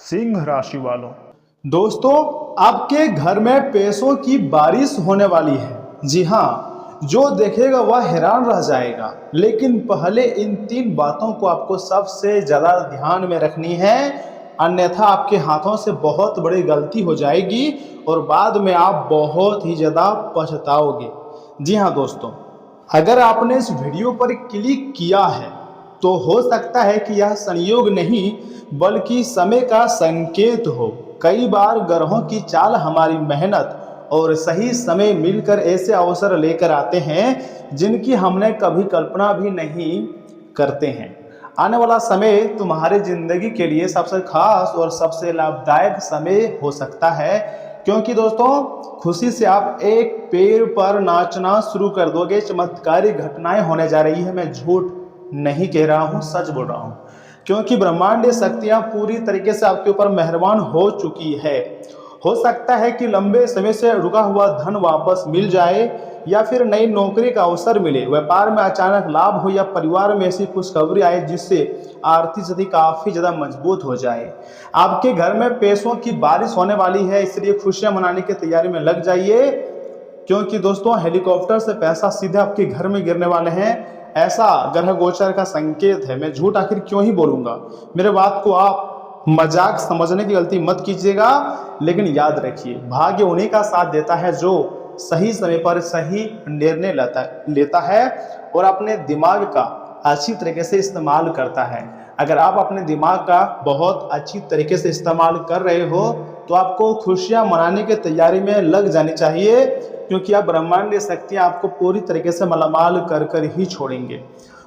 सिंह राशि वालों, दोस्तों आपके घर में पैसों की बारिश होने वाली है। जी हाँ, जो देखेगा वह हैरान रह जाएगा। लेकिन पहले इन 3 बातों को आपको सबसे ज़्यादा ध्यान में रखनी है, अन्यथा आपके हाथों से बहुत बड़ी गलती हो जाएगी और बाद में आप बहुत ही ज़्यादा पछताओगे। जी हाँ दोस्तों, अगर आपने इस वीडियो पर क्लिक किया है तो हो सकता है कि यह संयोग नहीं बल्कि समय का संकेत हो। कई बार ग्रहों की चाल हमारी मेहनत और सही समय मिलकर ऐसे अवसर लेकर आते हैं जिनकी हमने कभी कल्पना भी नहीं करते हैं। आने वाला समय तुम्हारी जिंदगी के लिए सबसे खास और सबसे लाभदायक समय हो सकता है, क्योंकि दोस्तों खुशी से आप एक पैर पर नाचना शुरू कर दोगे। चमत्कारी घटनाएं होने जा रही है। मैं झूठ नहीं कह रहा हूं, सच बोल रहा हूं, क्योंकि ब्रह्मांडीय शक्तियां पूरी तरीके से आपके ऊपर मेहरबान हो चुकी है। हो सकता है कि लंबे समय से रुका हुआ धन वापस मिल जाए या फिर नई नौकरी का अवसर मिले, व्यापार में अचानक लाभ हो या परिवार में ऐसी खुशखबरी आए जिससे आर्थिक स्थिति काफी ज्यादा मजबूत हो जाए। आपके घर में पैसों की बारिश होने वाली है, इसलिए खुशियां मनाने की तैयारी में लग जाइए, क्योंकि दोस्तों हेलीकॉप्टर से पैसा सीधे आपके घर में गिरने वाले हैं। ऐसा ग्रह गोचर का संकेत है। मैं झूठ आखिर क्यों ही बोलूंगा। मेरे बात को आप मजाक समझने की गलती मत कीजिएगा, लेकिन याद रखिए भाग्य उन्हीं का साथ देता है जो सही समय पर सही निर्णय लेता है और अपने दिमाग का अच्छी तरीके से इस्तेमाल करता है। अगर आप अपने दिमाग का बहुत अच्छी तरीके से इस्तेमाल कर रहे हो तो आपको खुशियां मनाने की तैयारी में लग जानी चाहिए, क्योंकि आप ब्रह्मांडीय शक्तियां आपको पूरी तरीके से मालामाल कर कर ही छोड़ेंगे।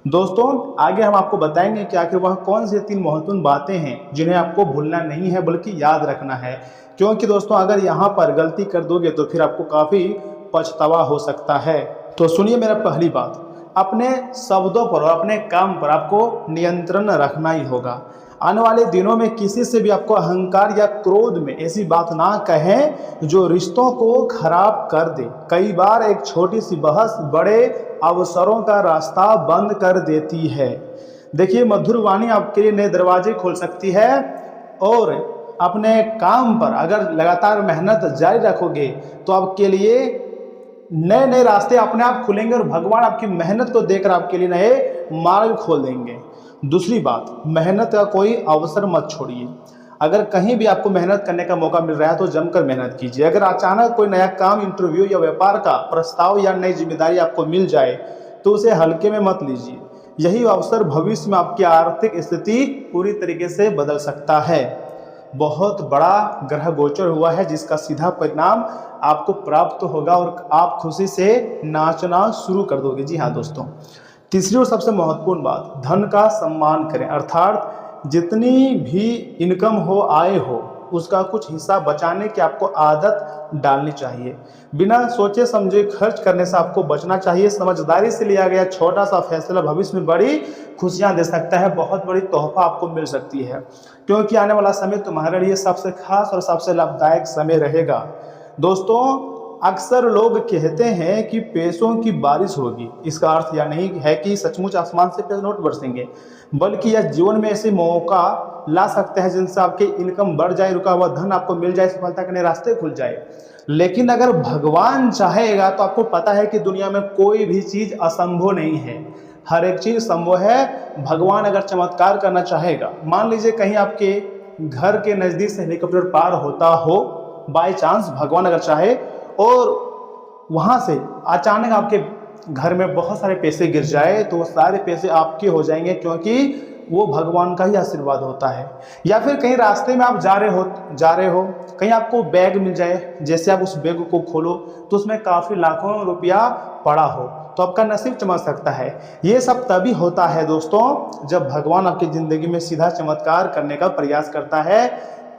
दोस्तों आगे हम आपको बताएंगे कि आखिर वह कौन सी 3 महत्वपूर्ण बातें हैं जिन्हें आपको भूलना नहीं है बल्कि याद रखना है, क्योंकि दोस्तों अगर यहाँ पर गलती कर दोगे तो फिर आपको काफी पछतावा हो सकता है। तो सुनिए मेरा पहली बात, अपने शब्दों पर और अपने काम पर आपको नियंत्रण रखना ही होगा। आने वाले दिनों में किसी से भी आपको अहंकार या क्रोध में ऐसी बात ना कहें जो रिश्तों को खराब कर दे। कई बार एक छोटी सी बहस बड़े अवसरों का रास्ता बंद कर देती है। देखिए मधुर वाणी आपके लिए नए दरवाजे खोल सकती है और अपने काम पर अगर लगातार मेहनत जारी रखोगे तो आपके लिए नए नए रास्ते अपने आप खुलेंगे और भगवान आपकी मेहनत को देखकर आपके लिए नए मार्ग खोल देंगे। दूसरी बात, मेहनत का कोई अवसर मत छोड़िए। अगर कहीं भी आपको मेहनत करने का मौका मिल रहा है तो जमकर मेहनत कीजिए। अगर अचानक कोई नया काम, इंटरव्यू या व्यापार का प्रस्ताव या नई जिम्मेदारी आपको मिल जाए तो उसे हल्के में मत लीजिए। यही अवसर भविष्य में आपकी आर्थिक स्थिति पूरी तरीके से बदल सकता है। बहुत बड़ा ग्रह गोचर हुआ है जिसका सीधा परिणाम आपको प्राप्त होगा और आप खुशी से नाचना शुरू कर दोगे। जी हाँ दोस्तों, तीसरी और सबसे महत्वपूर्ण बात, धन का सम्मान करें, अर्थात जितनी भी इनकम हो, आय हो, उसका कुछ हिस्सा बचाने की आपको आदत डालनी चाहिए। बिना सोचे समझे खर्च करने से आपको बचना चाहिए। समझदारी से लिया गया छोटा सा फैसला भविष्य में बड़ी खुशियां दे सकता है, बहुत बड़ी तोहफा आपको मिल सकती है, क्योंकि आने वाला समय तुम्हारे लिए सबसे खास और सबसे लाभदायक समय रहेगा। दोस्तों अक्सर लोग कहते हैं कि पैसों की बारिश होगी। इसका अर्थ यह नहीं है कि सचमुच आसमान से पैसे नोट बरसेंगे, बल्कि यह जीवन में ऐसे मौका ला सकते हैं जिनसे आपकी इनकम बढ़ जाए, रुका हुआ धन आपको मिल जाए, सफलता के नए रास्ते खुल जाए। लेकिन अगर भगवान चाहेगा तो आपको पता है कि दुनिया में कोई भी चीज असंभव नहीं है, हर एक चीज संभव है। भगवान अगर चमत्कार करना चाहेगा, मान लीजिए कहीं आपके घर के नजदीक से हेलीकॉप्टर पार होता हो, बाय चांस भगवान अगर चाहे, और वहां से अचानक आपके घर में बहुत सारे पैसे गिर जाए तो वो सारे पैसे आपके हो जाएंगे, क्योंकि वो भगवान का ही आशीर्वाद होता है। या फिर कहीं रास्ते में आप जा रहे हो, कहीं आपको बैग मिल जाए, जैसे आप उस बैग को खोलो तो उसमें काफी लाखों रुपया पड़ा हो, तो आपका नसीब चमक सकता है। ये सब तभी होता है दोस्तों जब भगवान आपकी जिंदगी में सीधा चमत्कार करने का प्रयास करता है,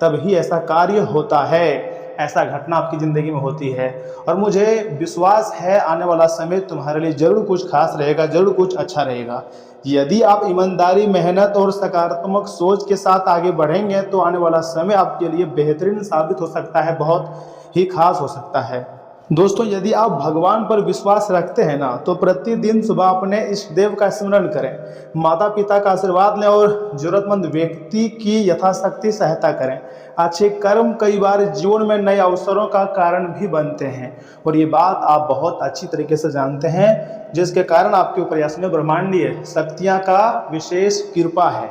तभी ऐसा कार्य होता है, ऐसा घटना आपकी जिंदगी में होती है। और मुझे विश्वास है आने वाला समय तुम्हारे लिए जरूर कुछ खास रहेगा, जरूर कुछ अच्छा रहेगा। यदि आप ईमानदारी, मेहनत और सकारात्मक सोच के साथ आगे बढ़ेंगे तो आने वाला समय आपके लिए बेहतरीन साबित हो सकता है, बहुत ही खास हो सकता है। दोस्तों, यदि आप भगवान पर विश्वास रखते हैं ना, तो प्रतिदिन सुबह अपने इष्ट देव का स्मरण करें, माता पिता का आशीर्वाद लें और जरूरतमंद व्यक्ति की यथाशक्ति सहायता करें। अच्छे कर्म कई बार जीवन में नए अवसरों का कारण भी बनते हैं, और ये बात आप बहुत अच्छी तरीके से जानते हैं, जिसके कारण आपके ऊपर इसमें ब्रह्मांडीय शक्तियाँ का विशेष कृपा है।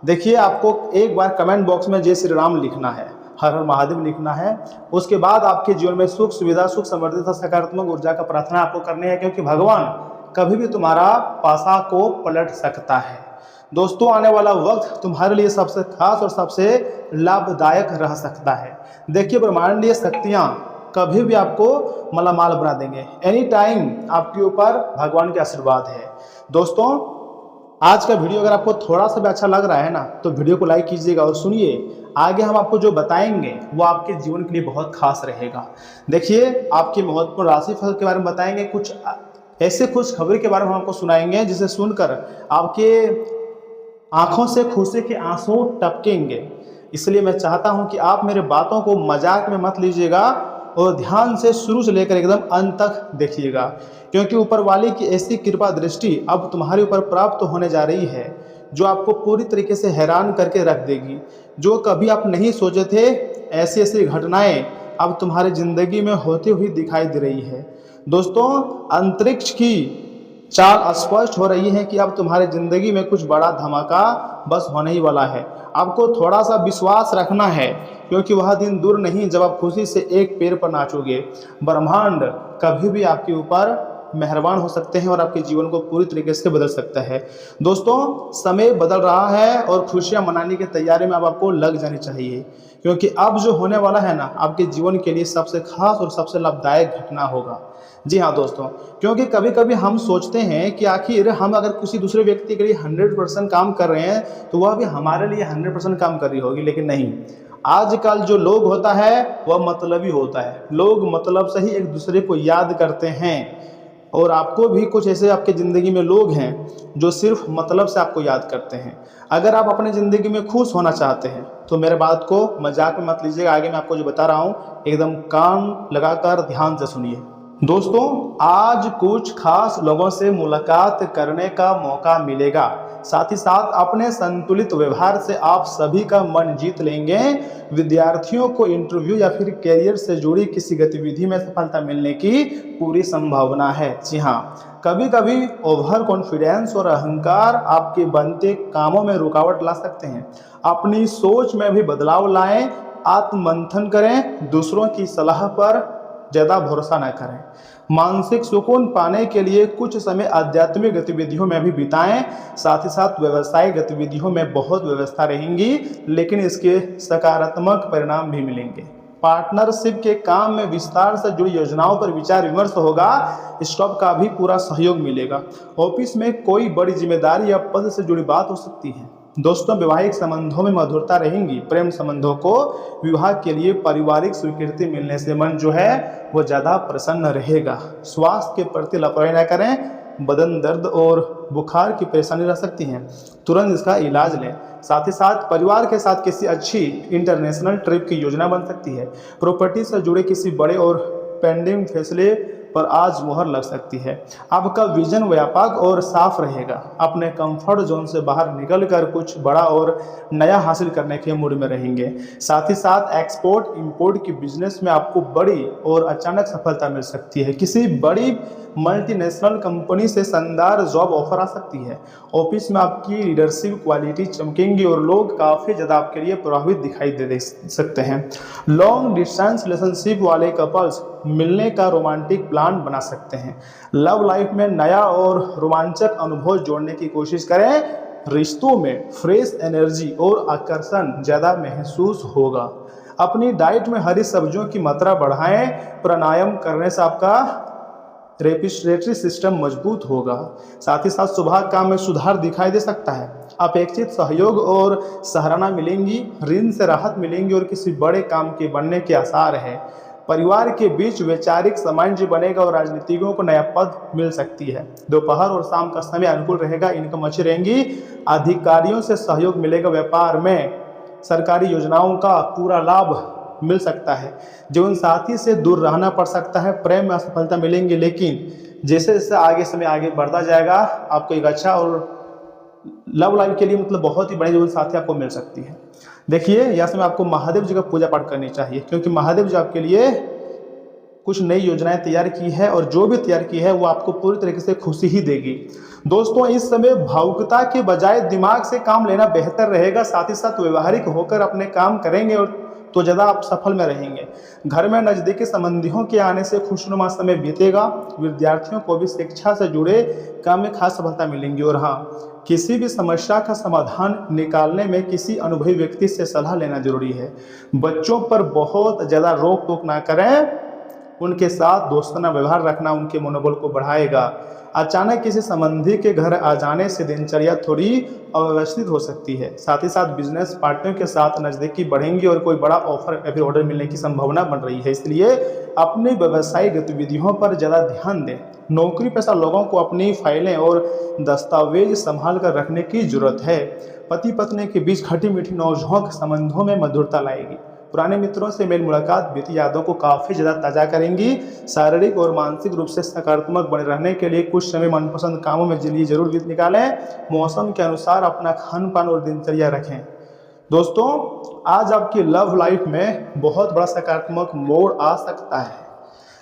देखिए, आपको एक बार कमेंट बॉक्स में जय श्री राम लिखना है, हर हर महादेव लिखना है। उसके बाद आपके जीवन में सुख सुविधा, सुख समृद्धि तथा सकारात्मक ऊर्जा का प्रार्थना आपको करनी है, क्योंकि भगवान कभी भी तुम्हारा पासा को पलट सकता है। दोस्तों, आने वाला वक्त तुम्हारे लिए सबसे खास और सबसे लाभदायक रह सकता है। देखिए, ब्रह्मांडीय शक्तियाँ कभी भी आपको मालामाल बना देंगे। एनी टाइम आपके ऊपर भगवान के आशीर्वाद है। दोस्तों, आज का वीडियो अगर आपको थोड़ा सा भी अच्छा लग रहा है ना, तो वीडियो को लाइक कीजिएगा और सुनिए, आगे हम आपको जो बताएंगे वो आपके जीवन के लिए बहुत खास रहेगा। देखिए, आपके महत्वपूर्ण राशिफल के बारे में बताएंगे, कुछ ऐसे खुश खबरी के बारे में हम आपको सुनाएंगे जिसे सुनकर आपके आंखों से खुशी के आंसू टपकेंगे। इसलिए मैं चाहता हूं कि आप मेरे बातों को मजाक में मत लीजिएगा और ध्यान से शुरू से लेकर एकदम अंत तक देखिएगा, क्योंकि ऊपर वाले की ऐसी कृपा दृष्टि अब तुम्हारे ऊपर प्राप्त होने जा रही है जो आपको पूरी तरीके से हैरान करके रख देगी। जो कभी आप नहीं सोचे थे, ऐसी ऐसी घटनाएं अब तुम्हारी जिंदगी में होती हुई दिखाई दे रही है। दोस्तों, अंतरिक्ष की चाल स्पष्ट हो रही है कि अब तुम्हारी जिंदगी में कुछ बड़ा धमाका बस होने ही वाला है। आपको थोड़ा सा विश्वास रखना है, क्योंकि वह दिन दूर नहीं जब आप खुशी से एक पैर पर नाचोगे। ब्रह्मांड कभी भी आपके ऊपर मेहरबान हो सकते हैं और आपके जीवन को पूरी तरीके से बदल सकता है। दोस्तों, समय बदल रहा है और खुशियां मनाने की तैयारी में अब आपको लग जानी चाहिए, क्योंकि अब जो होने वाला है ना, आपके जीवन के लिए सबसे खास और सबसे लाभदायक घटना होगा। जी हाँ दोस्तों, क्योंकि कभी कभी हम सोचते हैं कि आखिर हम अगर किसी दूसरे व्यक्ति के लिए 100% काम कर रहे हैं तो वह भी हमारे लिए 100% काम कर रही होगी, लेकिन नहीं। आजकल जो लोग होता है वह मतलबी होता है। लोग मतलब से ही एक दूसरे को याद करते हैं, और आपको भी कुछ ऐसे आपके ज़िंदगी में लोग हैं जो सिर्फ मतलब से आपको याद करते हैं। अगर आप अपने ज़िंदगी में खुश होना चाहते हैं तो मेरे बात को मजाक में मत लीजिएगा। आगे मैं आपको जो बता रहा हूँ एकदम कान लगाकर ध्यान से सुनिए। दोस्तों, आज कुछ खास लोगों से मुलाकात करने का मौका मिलेगा। साथ ही साथ अपने संतुलित व्यवहार से आप सभी का मन जीत लेंगे। विद्यार्थियों को इंटरव्यू या फिर करियर से जुड़ी किसी गतिविधि में सफलता मिलने की पूरी संभावना है। जी हाँ, कभी कभी ओवर कॉन्फिडेंस और अहंकार आपके बनते कामों में रुकावट ला सकते हैं। अपनी सोच में भी बदलाव लाएं, आत्ममंथन करें, दूसरों की सलाह पर ज़्यादा भरोसा न करें। मानसिक सुकून पाने के लिए कुछ समय आध्यात्मिक गतिविधियों में भी बिताएं। साथ ही साथ व्यवसायिक गतिविधियों में बहुत व्यवस्था रहेंगी, लेकिन इसके सकारात्मक परिणाम भी मिलेंगे। पार्टनरशिप के काम में विस्तार से जुड़ी योजनाओं पर विचार विमर्श होगा। स्टाफ का भी पूरा सहयोग मिलेगा। ऑफिस में कोई बड़ी जिम्मेदारी या पद से जुड़ी बात हो सकती है। दोस्तों, वैवाहिक संबंधों में मधुरता रहेंगी। प्रेम संबंधों को विवाह के लिए पारिवारिक स्वीकृति मिलने से मन जो है वो ज़्यादा प्रसन्न रहेगा। स्वास्थ्य के प्रति लापरवाही न करें। बदन दर्द और बुखार की परेशानी रह सकती है, तुरंत इसका इलाज लें। साथ ही साथ परिवार के साथ किसी अच्छी इंटरनेशनल ट्रिप की योजना बन सकती है। प्रॉपर्टी से जुड़े किसी बड़े और पेंडिंग फैसले पर आज मुहर लग सकती है। आपका विजन व्यापक और साफ रहेगा। अपने कंफर्ट जोन से बाहर निकलकर कुछ बड़ा और नया हासिल करने के मूड में रहेंगे। साथ ही साथ एक्सपोर्ट इंपोर्ट की बिजनेस में आपको बड़ी और अचानक सफलता मिल सकती है। किसी बड़ी मल्टीनेशनल कंपनी से शानदार जॉब ऑफर आ सकती है। ऑफिस में आपकी लीडरशिप क्वालिटी चमकेंगी और लोग काफ़ी ज़्यादा आपके लिए प्रभावित दिखाई दे सकते हैं। लॉन्ग डिस्टेंस रिलेशनशिप वाले कपल्स मिलने का रोमांटिक प्लान बना सकते हैं। लव लाइफ में नया और रोमांचक अनुभव जोड़ने की कोशिश करें। रिश्तों में फ्रेश एनर्जी और आकर्षण ज़्यादा महसूस होगा। अपनी डाइट में हरी सब्जियों की मात्रा बढ़ाएं। प्राणायाम करने से आपका रेस्पिरेटरी सिस्टम मजबूत होगा। साथ ही साथ सुबह काम में सुधार दिखाई दे सकता है। अपेक्षित सहयोग और सराहना मिलेंगी। ऋण से राहत मिलेंगी और किसी बड़े काम के बनने के आसार है। परिवार के बीच वैचारिक सामंजस्य बनेगा और राजनीतिज्ञों को नया पद मिल सकती है। दोपहर और शाम का समय अनुकूल रहेगा। इनकम अच्छी रहेंगी। अधिकारियों से सहयोग मिलेगा। व्यापार में सरकारी योजनाओं का पूरा लाभ मिल सकता है। जीवन साथी से दूर रहना पड़ सकता है, प्रेम में असफलता मिलेंगी, लेकिन जैसे जैसे आगे समय आगे बढ़ता जाएगा आपको एक अच्छा और लव लाइफ के लिए मतलब बहुत ही बड़े जीवन साथी आपको मिल सकती है। देखिए यह समय आपको महादेव जी का पूजा पाठ करनी चाहिए, क्योंकि महादेव जी आपके लिए कुछ नई योजनाएं तैयार की है और जो भी तैयार की है वो आपको पूरी तरीके से खुशी ही देगी। दोस्तों इस समय भावुकता के बजाय दिमाग से काम लेना बेहतर रहेगा, साथ ही साथ व्यवहारिक होकर अपने काम करेंगे और तो ज़्यादा आप सफल में रहेंगे। घर में नज़दीकी संबंधियों के आने से खुशनुमा समय बीतेगा। विद्यार्थियों को भी शिक्षा से जुड़े काम में खास सफलता मिलेंगी। और हाँ, किसी भी समस्या का समाधान निकालने में किसी अनुभवी व्यक्ति से सलाह लेना जरूरी है। बच्चों पर बहुत ज़्यादा रोक टोक ना करें, उनके साथ दोस्ताना व्यवहार रखना उनके मनोबल को बढ़ाएगा। अचानक किसी संबंधी के घर आ जाने से दिनचर्या थोड़ी अव्यवस्थित हो सकती है। साथ ही साथ बिजनेस पार्टनर के साथ नज़दीकी बढ़ेंगी और कोई बड़ा ऑफर या फिर ऑर्डर मिलने की संभावना बन रही है, इसलिए अपनी व्यवसायिक गतिविधियों पर ज़्यादा ध्यान दें। नौकरी पेशा लोगों को अपनी फाइलें और दस्तावेज संभाल कर रखने की जरूरत है। पति पत्नी के बीच खटी मीठी नौझोंक संबंधों में मधुरता लाएगी। पुराने मित्रों से मेल मुलाकात बीती यादों को काफ़ी ज़्यादा ताज़ा करेंगी। शारीरिक और मानसिक रूप से सकारात्मक बने रहने के लिए कुछ समय मनपसंद कामों में लिए जरूर निकालें। मौसम के अनुसार अपना खान पान और दिनचर्या रखें। दोस्तों आज आपकी लव लाइफ में बहुत बड़ा सकारात्मक मोड़ आ सकता है।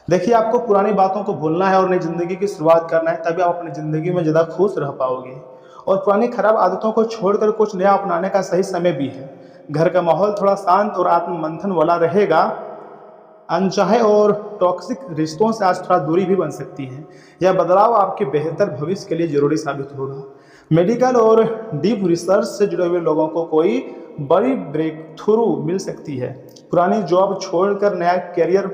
देखिए आपको पुरानी बातों को भूलना है और नई जिंदगी की शुरुआत करना है, तभी आप अपनी ज़िंदगी में ज़्यादा खुश रह पाओगे। और पुरानी खराब आदतों को छोड़कर कुछ नया अपनाने का सही समय भी है। घर का माहौल थोड़ा शांत और आत्म मंथन वाला रहेगा। अनचाहे और टॉक्सिक रिश्तों से आज थोड़ा दूरी भी बन सकती है। यह बदलाव आपके बेहतर भविष्य के लिए जरूरी साबित होगा। मेडिकल और डीप रिसर्च से जुड़े हुए लोगों को कोई बड़ी ब्रेक थ्रू मिल सकती है। पुरानी जॉब छोड़कर नया करियर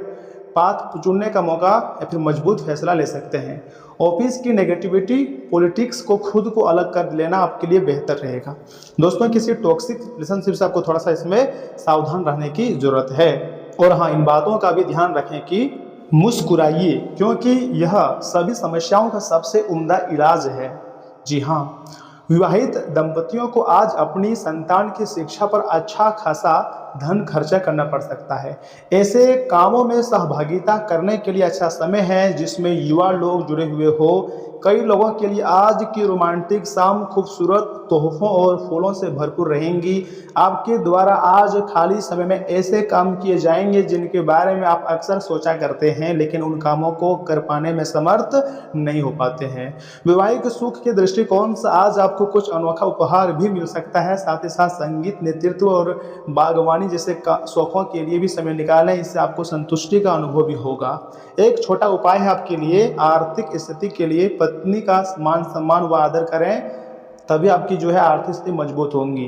पाथ चुनने का मौका या फिर मजबूत फैसला ले सकते हैं। ऑफिस की नेगेटिविटी पॉलिटिक्स को खुद को अलग कर लेना आपके लिए बेहतर रहेगा। दोस्तों किसी टॉक्सिक रिलेशनशिप से आपको थोड़ा सा इसमें सावधान रहने की जरूरत है। और हाँ, इन बातों का भी ध्यान रखें कि मुस्कुराइए, क्योंकि यह सभी समस्याओं का सबसे उम्दा इलाज है। जी हाँ, विवाहित दंपतियों को आज अपनी संतान की शिक्षा पर अच्छा खासा धन खर्चा करना पड़ सकता है। ऐसे कामों में सहभागिता करने के लिए अच्छा समय है जिसमें युवा लोग जुड़े हुए हो। कई लोगों के लिए आज की रोमांटिक शाम खूबसूरत तोहफों और फूलों से भरपूर रहेंगी। आपके द्वारा आज खाली समय में ऐसे काम किए जाएंगे जिनके बारे में आप अक्सर सोचा करते हैं, लेकिन उन कामों को कर पाने में समर्थ नहीं हो पाते हैं। वैवाहिक सुख के दृष्टिकोण से आज आपको कुछ अनोखा उपहार भी मिल सकता है। साथ ही साथ संगीत, नेतृत्व और बागवानी जैसे शौकों के लिए भी समय निकालें, इससे आपको संतुष्टि का अनुभव भी होगा। एक छोटा उपाय है आपके लिए, आर्थिक स्थिति के लिए पत्नी का मान सम्मान व आदर करें, तभी आपकी जो है आर्थिक स्थिति मजबूत होंगी।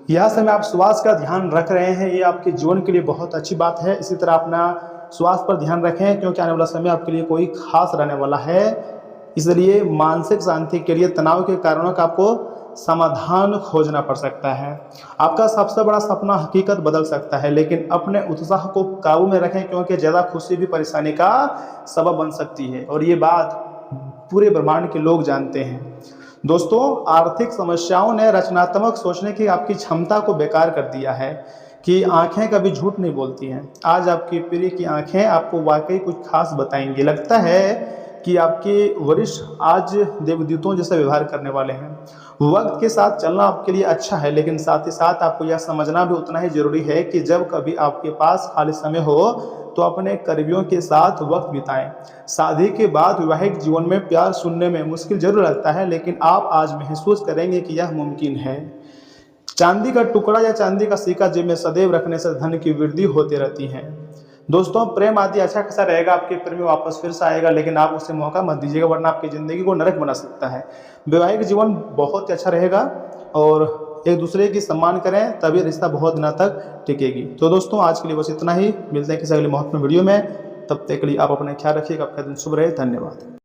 यह समय आप स्वास्थ्य का ध्यान रख रहे हैं, ये आपके जीवन के लिए बहुत अच्छी बात है। इसी तरह अपना स्वास्थ्य पर ध्यान रखें, क्योंकि आने वाला समय आपके लिए कोई खास रहने वाला है। इसलिए मानसिक शांति के लिए तनाव के कारणों का आपको समाधान खोजना पड़ सकता है। आपका सबसे बड़ा सपना हकीकत बदल सकता है, लेकिन अपने उत्साह को काबू में रखें, क्योंकि ज़्यादा खुशी भी परेशानी का सबब बन सकती है और ये बात पूरे ब्रह्मांड के लोग जानते हैं। दोस्तों आर्थिक समस्याओं ने रचनात्मक सोचने की आपकी क्षमता को बेकार कर दिया है कि आंखें कभी झूठ नहीं बोलती हैं। आज आपकी प्रिय की आंखें आपको वाकई कुछ खास बताएंगी। लगता है कि आपके वरिष्ठ आज देवदूतों जैसा व्यवहार करने वाले हैं। वक्त के साथ चलना आपके लिए अच्छा है, लेकिन साथ ही साथ आपको यह समझना भी उतना ही जरूरी है कि जब कभी आपके पास खाली समय हो तो अपने करीबियों के साथ वक्त बिताएं। शादी के बाद वैवाहिक जीवन में प्यार सुनने में मुश्किल जरूर लगता है, लेकिन आप आज महसूस करेंगे कि यह मुमकिन है। चांदी का टुकड़ा या चांदी का सिक्का जेब में सदैव रखने से धन की वृद्धि होती रहती है। दोस्तों प्रेम आदि अच्छा खासा रहेगा, आपके प्रेमी वापस फिर से आएगा, लेकिन आप उसे मौका मत दीजिएगा, वरना आपकी ज़िंदगी को नरक बना सकता है। वैवाहिक जीवन बहुत अच्छा रहेगा और एक दूसरे की सम्मान करें, तभी रिश्ता बहुत दिनों तक टिकेगी। तो दोस्तों आज के लिए बस इतना ही। मिलते हैं किसी अगले महत्वपूर्ण वीडियो में, तब तक के लिए आप अपना ख्याल रखिएगा। आपका दिन शुभ रहे। धन्यवाद।